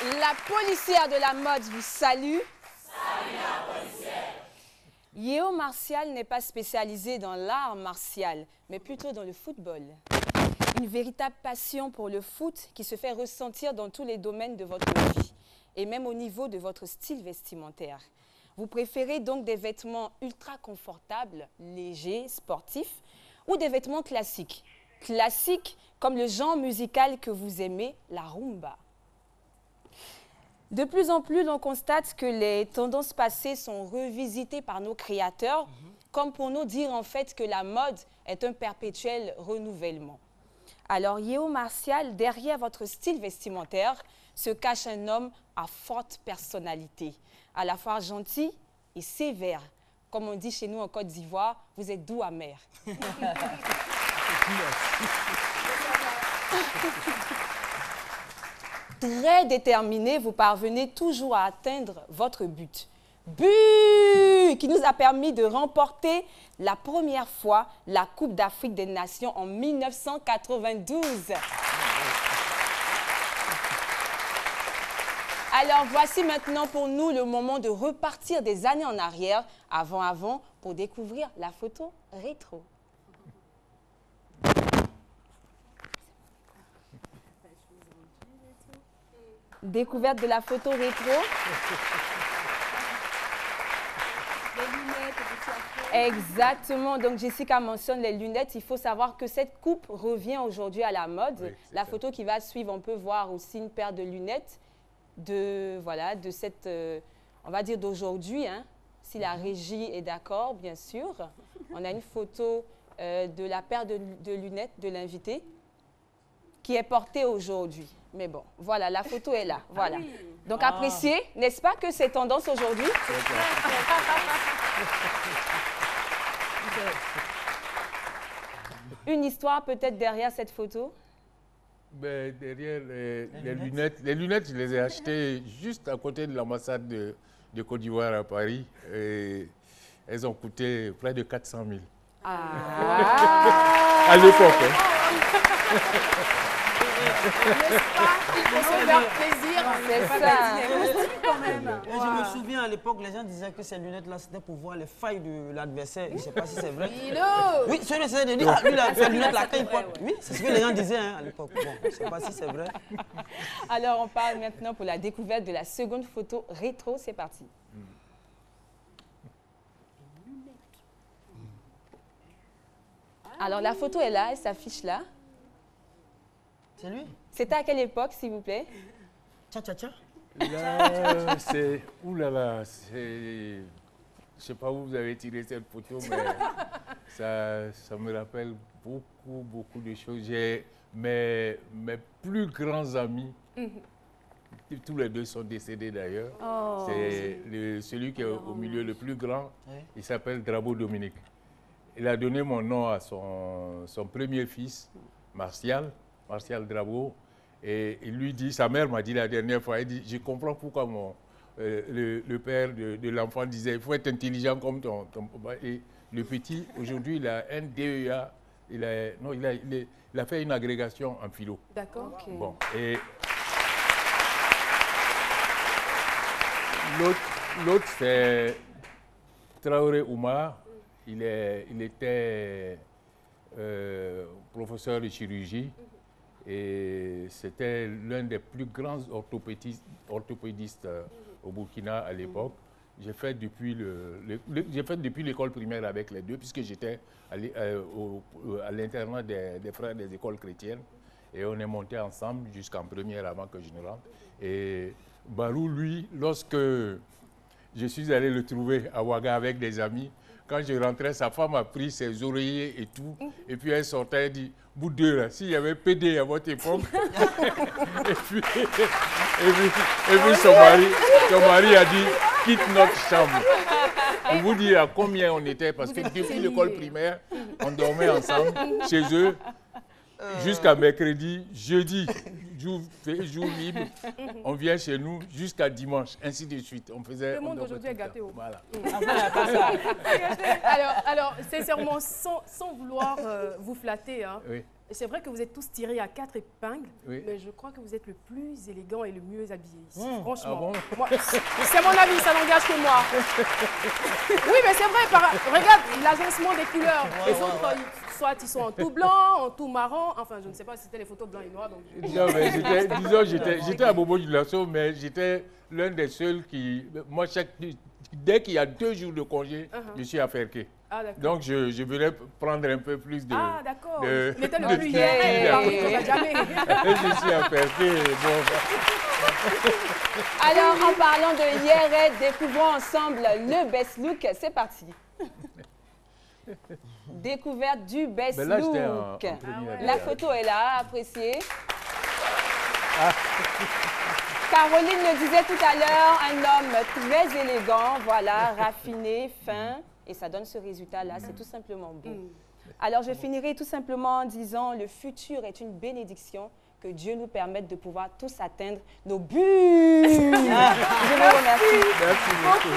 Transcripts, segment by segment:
La policière de la mode vous salue. Salut la policière. Yeo Martial n'est pas spécialisé dans l'art martial, mais plutôt dans le football. Une véritable passion pour le foot qui se fait ressentir dans tous les domaines de votre vie et même au niveau de votre style vestimentaire. Vous préférez donc des vêtements ultra confortables, légers, sportifs ou des vêtements classiques. Classiques comme le genre musical que vous aimez, la rumba. De plus en plus, l'on constate que les tendances passées sont revisitées par nos créateurs, comme pour nous dire en fait que la mode est un perpétuel renouvellement. Alors, Yeo Martial, derrière votre style vestimentaire, se cache un homme à forte personnalité, à la fois gentil et sévère. Comme on dit chez nous en Côte d'Ivoire, vous êtes doux amer. Très déterminé, vous parvenez toujours à atteindre votre but. But qui nous a permis de remporter la première fois la Coupe d'Afrique des Nations en 1992. Alors voici maintenant pour nous le moment de repartir des années en arrière, avant, pour découvrir la photo rétro. Découverte de la photo rétro. Les lunettes, Exactement. Donc, Jessica mentionne les lunettes. Il faut savoir que cette coupe revient aujourd'hui à la mode. Oui, la photo qui va suivre, on peut voir aussi une paire de lunettes de cette, on va dire d'aujourd'hui, hein, si la régie est d'accord, bien sûr. On a une photo de la paire de lunettes de l'invité qui est portée aujourd'hui. Mais bon, voilà, la photo est là. Voilà. oui. Donc, appréciez, n'est-ce pas que c'est tendance aujourd'hui? Une histoire peut-être derrière cette photo? Ben, derrière les lunettes, je les ai achetées juste à côté de l'ambassade de Côte d'Ivoire à Paris. Et elles ont coûté près de 400 000. Ah. À l'époque. Hein. N'est-ce pas? Il faut se faire plaisir. C'est ça. Quand même. Et je me souviens à l'époque, les gens disaient que ces lunettes-là, c'était pour voir les failles de l'adversaire. Je ne sais pas si c'est vrai. Oui, c'est vrai, c'est lui, ces lunettes-là, quand il porte. Oui, c'est ce que les gens disaient hein, à l'époque. Bon, je ne sais pas si c'est vrai. Alors, on parle maintenant pour la découverte de la seconde photo rétro. C'est parti. Alors, la photo est là, elle s'affiche là. C'est lui? C'était à quelle époque, s'il vous plaît? Tcha-tcha-tcha. Là, c'est... Ouh là là, c'est... Je ne sais pas où vous avez tiré cette photo, mais ça me rappelle beaucoup de choses. J'ai mes plus grands amis, tous les deux sont décédés d'ailleurs. Oh. C'est celui qui est au milieu, le plus grand, il s'appelle Drabo Dominique. Il a donné mon nom à son premier fils, Martial Drabo. Et il lui dit, sa mère m'a dit la dernière fois, elle dit, je comprends pourquoi le père de l'enfant disait, il faut être intelligent comme ton papa. Et le petit, aujourd'hui, il a un DEA, il a fait une agrégation en philo. D'accord. Okay. Bon, et l'autre, c'est Traoré Oumar. Il était professeur de chirurgie. Et c'était l'un des plus grands orthopédistes au Burkina à l'époque. J'ai fait depuis l'école primaire avec les deux, puisque j'étais à l'internat des frères des écoles chrétiennes. Et on est monté ensemble jusqu'en première avant que je ne rentre. Et Barou, lui, lorsque je suis allé le trouver à Ouaga avec des amis, quand je rentrais, sa femme a pris ses oreillers et tout. Et puis elle sortait et dit, bout deux là, s'il y avait PD à votre époque. et puis son mari a dit, quitte notre chambre. On vous dit à combien on était, parce que depuis l'école primaire, on dormait ensemble chez eux. Jusqu'à mercredi, jeudi, jour libre, on vient chez nous jusqu'à dimanche, ainsi de suite. On faisait, Le monde aujourd'hui est gâté. Voilà. Alors, sincèrement, sans vouloir vous flatter, hein, Oui. Et c'est vrai que vous êtes tous tirés à 4 épingles, Oui. mais je crois que vous êtes le plus élégant et le mieux habillé ici. Franchement. Ah bon? C'est mon avis, ça n'engage que moi. Oui, mais c'est vrai, regarde l'agencement des couleurs. Les autres, soit ils sont en tout blanc, en tout marron. Enfin, je ne sais pas si c'était les photos blanc et noir. Donc... Non, mais j'étais à Bobo du Lasso, mais j'étais l'un des seuls qui... Moi, dès qu'il y a 2 jours de congé, je suis à Ferké. Ah, d'accord. Donc, je voulais prendre un peu plus de... Ah, d'accord. de- Il était de le plus ski. hier, Paris, comme à jamais. Je suis à Ferké. Bon, Alors, en parlant de Yéret, découvrons ensemble le best look. C'est parti. Découverte du best mais là, j'étais en look. première. La photo est là, appréciée. Caroline le disait tout à l'heure, un homme très élégant, voilà, raffiné, fin, et ça donne ce résultat-là, c'est tout simplement beau. Alors, je finirai tout simplement en disant, le futur est une bénédiction, que Dieu nous permette de pouvoir tous atteindre nos buts. Je vous remercie. Merci beaucoup.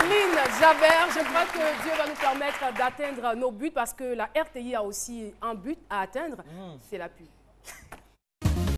Lynn Javert, je crois que Dieu va nous permettre d'atteindre nos buts parce que la RTI a aussi un but à atteindre, c'est la pub.